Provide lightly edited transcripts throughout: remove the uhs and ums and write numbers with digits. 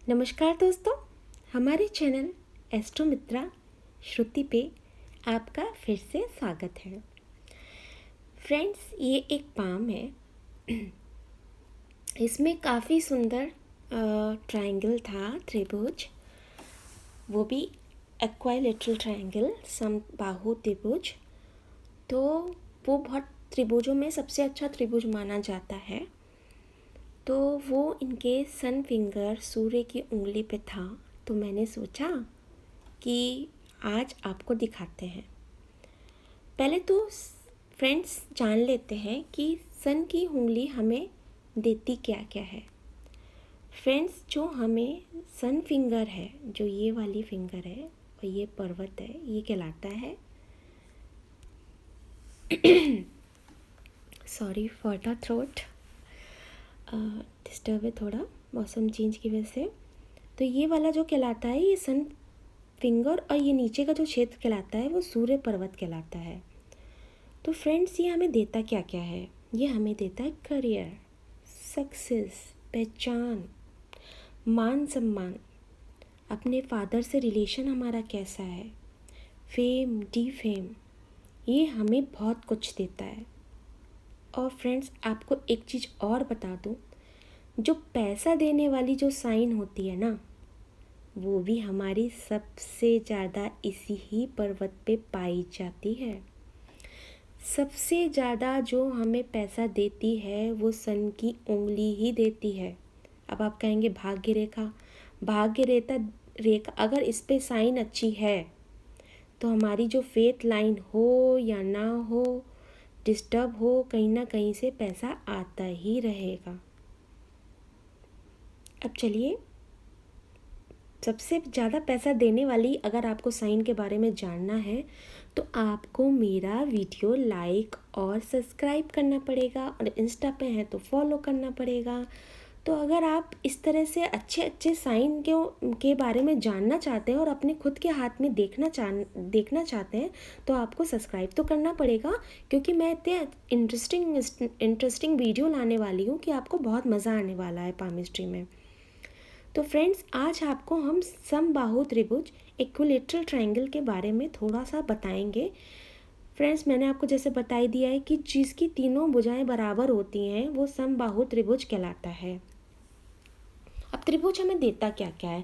नमस्कार दोस्तों, हमारे चैनल एस्ट्रो मित्रा श्रुति पे आपका फिर से स्वागत है। फ्रेंड्स, ये एक पाम है। इसमें काफ़ी सुंदर ट्रायंगल था, त्रिभुज, वो भी इक्विलैटरल ट्रायंगल, समबाहु त्रिभुज। तो वो बहुत त्रिभुजों में सबसे अच्छा त्रिभुज माना जाता है। तो वो इनके सन फिंगर सूर्य की उंगली पे था, तो मैंने सोचा कि आज आपको दिखाते हैं। पहले तो फ्रेंड्स जान लेते हैं कि सन की उंगली हमें देती क्या क्या है। फ्रेंड्स, जो हमें सन फिंगर है, जो ये वाली फिंगर है और ये पर्वत है, ये कहलाता है sorry for the throat, disturb है थोड़ा मौसम चेंज की वजह से। तो ये वाला जो कहलाता है ये सन फिंगर, और ये नीचे का जो क्षेत्र कहलाता है वो सूर्य पर्वत कहलाता है। तो फ्रेंड्स, ये हमें देता क्या क्या है? ये हमें देता है करियर, सक्सेस, पहचान, मान सम्मान, अपने फादर से रिलेशन हमारा कैसा है, फेम, डी फेम, ये हमें बहुत कुछ देता है। और फ्रेंड्स, आपको एक चीज़ और बता दूँ, जो पैसा देने वाली जो साइन होती है ना, वो भी हमारी सबसे ज़्यादा इसी ही पर्वत पे पाई जाती है। सबसे ज़्यादा जो हमें पैसा देती है वो सन की उंगली ही देती है। अब आप कहेंगे भाग्य रेखा, भाग्य रेखा अगर इस पे साइन अच्छी है तो हमारी जो फेथ लाइन हो या ना हो, डिस्टर्ब हो, कहीं ना कहीं से पैसा आता ही रहेगा। अब चलिए, सबसे ज़्यादा पैसा देने वाली अगर आपको साइन के बारे में जानना है तो आपको मेरा वीडियो लाइक और सब्सक्राइब करना पड़ेगा, और इंस्टा पे है तो फॉलो करना पड़ेगा। तो अगर आप इस तरह से अच्छे अच्छे साइन के बारे में जानना चाहते हैं और अपने खुद के हाथ में देखना चाहते हैं तो आपको सब्सक्राइब तो करना पड़ेगा, क्योंकि मैं इतने इंटरेस्टिंग वीडियो लाने वाली हूँ कि आपको बहुत मज़ा आने वाला है पामिस्ट्री में। तो फ्रेंड्स, आज आपको हम समबाहु त्रिभुज, इक्विलैटरल ट्रायंगल के बारे में थोड़ा सा बताएंगे। फ्रेंड्स, मैंने आपको जैसे बताई दिया है कि जिसकी तीनों भुजाएं बराबर होती हैं वो समबाहु त्रिभुज कहलाता है। अब त्रिभुज हमें देता क्या क्या है,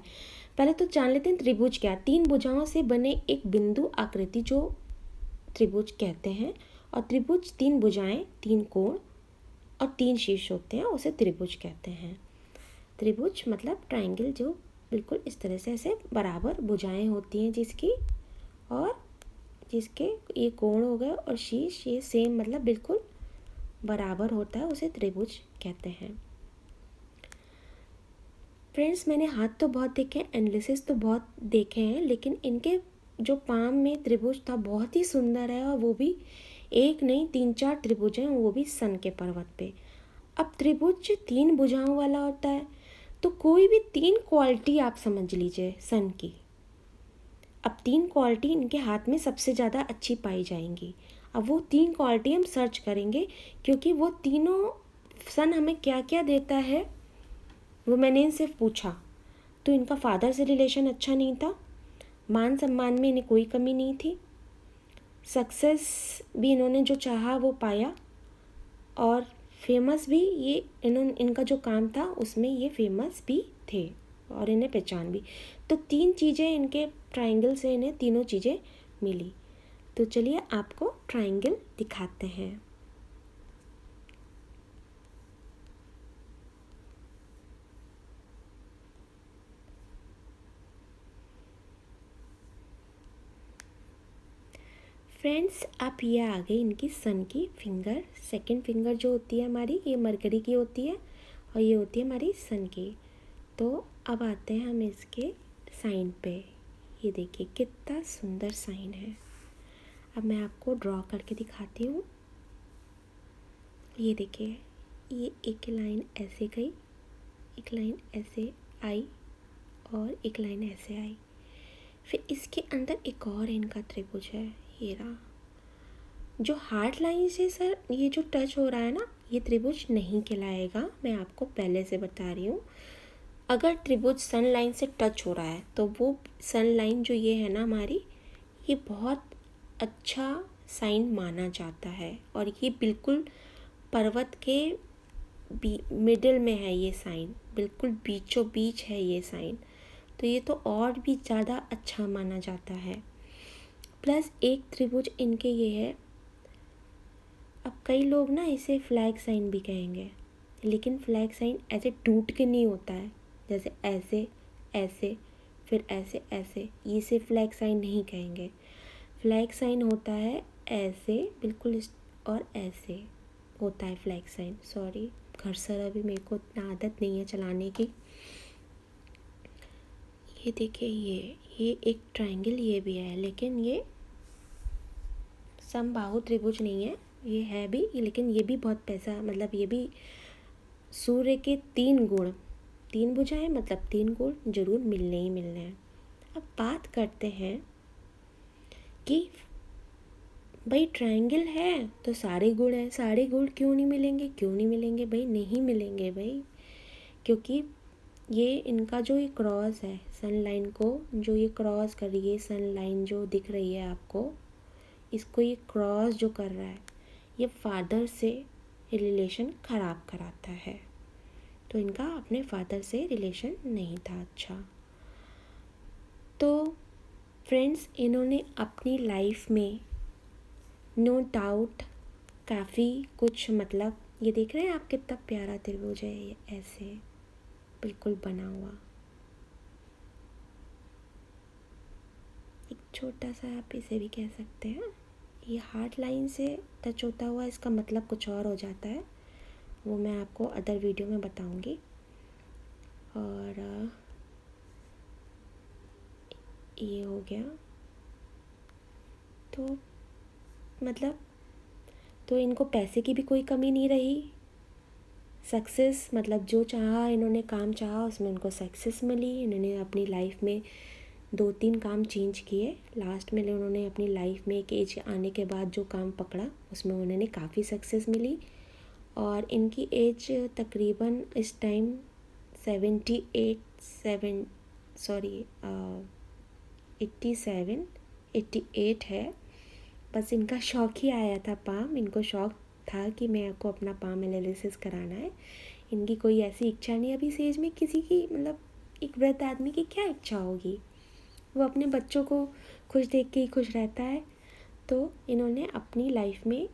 पहले तो जान लेते हैं त्रिभुज क्या। तीन भुजाओं से बने एक बिंदु आकृति जो त्रिभुज कहते हैं, और त्रिभुज तीन भुजाएं, तीन कोण और तीन शीर्ष होते हैं, उसे त्रिभुज कहते हैं। त्रिभुज मतलब ट्रायंगल जो बिल्कुल इस तरह से ऐसे बराबर भुजाएं होती हैं जिसकी, और जिसके ये कोण हो गए और शीर्ष ये सेम मतलब बिल्कुल बराबर होता है, उसे त्रिभुज कहते हैं। फ्रेंड्स, मैंने हाथ तो बहुत देखे हैं, एनालिसिस तो बहुत देखे हैं, लेकिन इनके जो पाम में त्रिभुज था बहुत ही सुंदर है, और वो भी एक नहीं 3-4 त्रिभुज हैं, वो भी सन के पर्वत पे। अब त्रिभुज तीन भुजाओं वाला होता है, तो कोई भी तीन क्वालिटी आप समझ लीजिए सन की। अब तीन क्वालिटी इनके हाथ में सबसे ज़्यादा अच्छी पाई जाएंगी। अब वो तीन क्वालिटी हम सर्च करेंगे, क्योंकि वो तीनों सन हमें क्या क्या देता है वो मैंने इनसे पूछा। तो इनका फादर से रिलेशन अच्छा नहीं था, मान सम्मान में इन्हें कोई कमी नहीं थी, सक्सेस भी इन्होंने जो चाहा वो पाया, और फेमस भी ये इनका जो काम था उसमें ये फेमस भी थे, और इन्हें पहचान भी। तो तीन चीज़ें इनके ट्रायंगल से इन्हें तीनों चीज़ें मिली। तो चलिए आपको ट्रायंगल दिखाते हैं। फ्रेंड्स, आप ये आ गई इनकी सन की फिंगर। सेकंड फिंगर जो होती है हमारी, ये मरकरी की होती है, और ये होती है हमारी सन की। तो अब आते हैं हम इसके साइन पे। ये देखिए कितना सुंदर साइन है। अब मैं आपको ड्रॉ करके दिखाती हूँ। ये देखिए, ये एक लाइन ऐसे गई, एक लाइन ऐसे आई, और एक लाइन ऐसे आई। फिर इसके अंदर एक और इनका त्रिभुज है, ये रहा। जो हार्ड लाइन से सर ये जो टच हो रहा है ना, ये त्रिभुज नहीं कहलाएगा, मैं आपको पहले से बता रही हूँ। अगर त्रिभुज सन लाइन से टच हो रहा है तो वो सन लाइन जो ये है ना हमारी, ये बहुत अच्छा साइन माना जाता है। और ये बिल्कुल पर्वत के मिडिल में है ये साइन, बिल्कुल बीचों बीच है ये साइन, तो ये तो और भी ज़्यादा अच्छा माना जाता है। प्लस एक त्रिभुज इनके ये है, अब कई लोग ना इसे फ्लैग साइन भी कहेंगे, लेकिन फ्लैग साइन ऐसे टूट के नहीं होता है, जैसे ऐसे ऐसे फिर ऐसे ऐसे, इसे फ्लैग साइन नहीं कहेंगे। फ्लैग साइन होता है ऐसे बिल्कुल और ऐसे होता है फ्लैग साइन। सॉरी घर्सर अभी मेरे को इतना आदत नहीं है चलाने की। ये देखिए ये एक ट्रायंगल ये भी है, लेकिन ये समबाहु त्रिभुज नहीं है, ये है भी, लेकिन ये भी बहुत पैसा, मतलब ये भी सूर्य के 3 गुण, 3 भुजाएं मतलब 3 गुण जरूर मिलने ही मिलने हैं। अब बात करते हैं कि भाई ट्रायंगल है तो सारे गुण हैं, सारे गुण क्यों नहीं मिलेंगे, क्यों नहीं मिलेंगे भाई, नहीं मिलेंगे भाई, क्योंकि ये इनका जो ये क्रॉस है सन लाइन को, जो ये क्रॉस कर रही है सन लाइन जो दिख रही है आपको, इसको ये क्रॉस जो कर रहा है ये फादर से रिलेशन ख़राब कराता है, तो इनका अपने फादर से रिलेशन नहीं था अच्छा। तो फ्रेंड्स इन्होंने अपनी लाइफ में नो डाउट काफ़ी कुछ, मतलब ये देख रहे हैं आप कितना प्यारा त्रिभुज है, ये ऐसे बिल्कुल बना हुआ, एक छोटा सा आप इसे भी कह सकते हैं। ये हार्ट लाइन से टच होता हुआ इसका मतलब कुछ और हो जाता है, वो मैं आपको अदर वीडियो में बताऊंगी। और ये हो गया, तो मतलब तो इनको पैसे की भी कोई कमी नहीं रही, सक्सेस मतलब जो चाहा इन्होंने काम चाहा उसमें इनको सक्सेस मिली। इन्होंने अपनी लाइफ में 2-3 काम चेंज किए, लास्ट में उन्होंने अपनी लाइफ में एक एज आने के बाद जो काम पकड़ा उसमें उन्होंने काफ़ी सक्सेस मिली। और इनकी एज तकरीबन इस टाइम 87 है। बस इनका शौक ही आया था पाम, इनको शौक था कि मैं आपको अपना पाम एनालिसिस कराना है। इनकी कोई ऐसी इच्छा नहीं अभी इस एज में, किसी की मतलब एक वृद्ध आदमी की क्या इच्छा होगी, वो अपने बच्चों को खुश देख के ही खुश रहता है। तो इन्होंने अपनी लाइफ में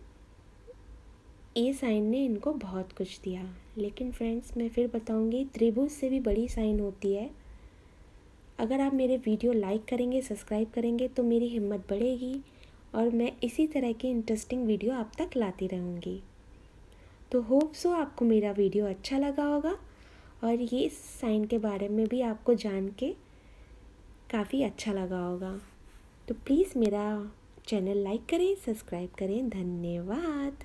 ए साइन ने इनको बहुत कुछ दिया। लेकिन फ्रेंड्स मैं फिर बताऊंगी त्रिभुज से भी बड़ी साइन होती है। अगर आप मेरे वीडियो लाइक करेंगे सब्सक्राइब करेंगे तो मेरी हिम्मत बढ़ेगी और मैं इसी तरह की इंटरेस्टिंग वीडियो आप तक लाती रहूँगी। तो होप सो आपको मेरा वीडियो अच्छा लगा होगा और ये साइन के बारे में भी आपको जान के काफ़ी अच्छा लगा होगा। तो प्लीज़ मेरा चैनल लाइक करें सब्सक्राइब करें। धन्यवाद।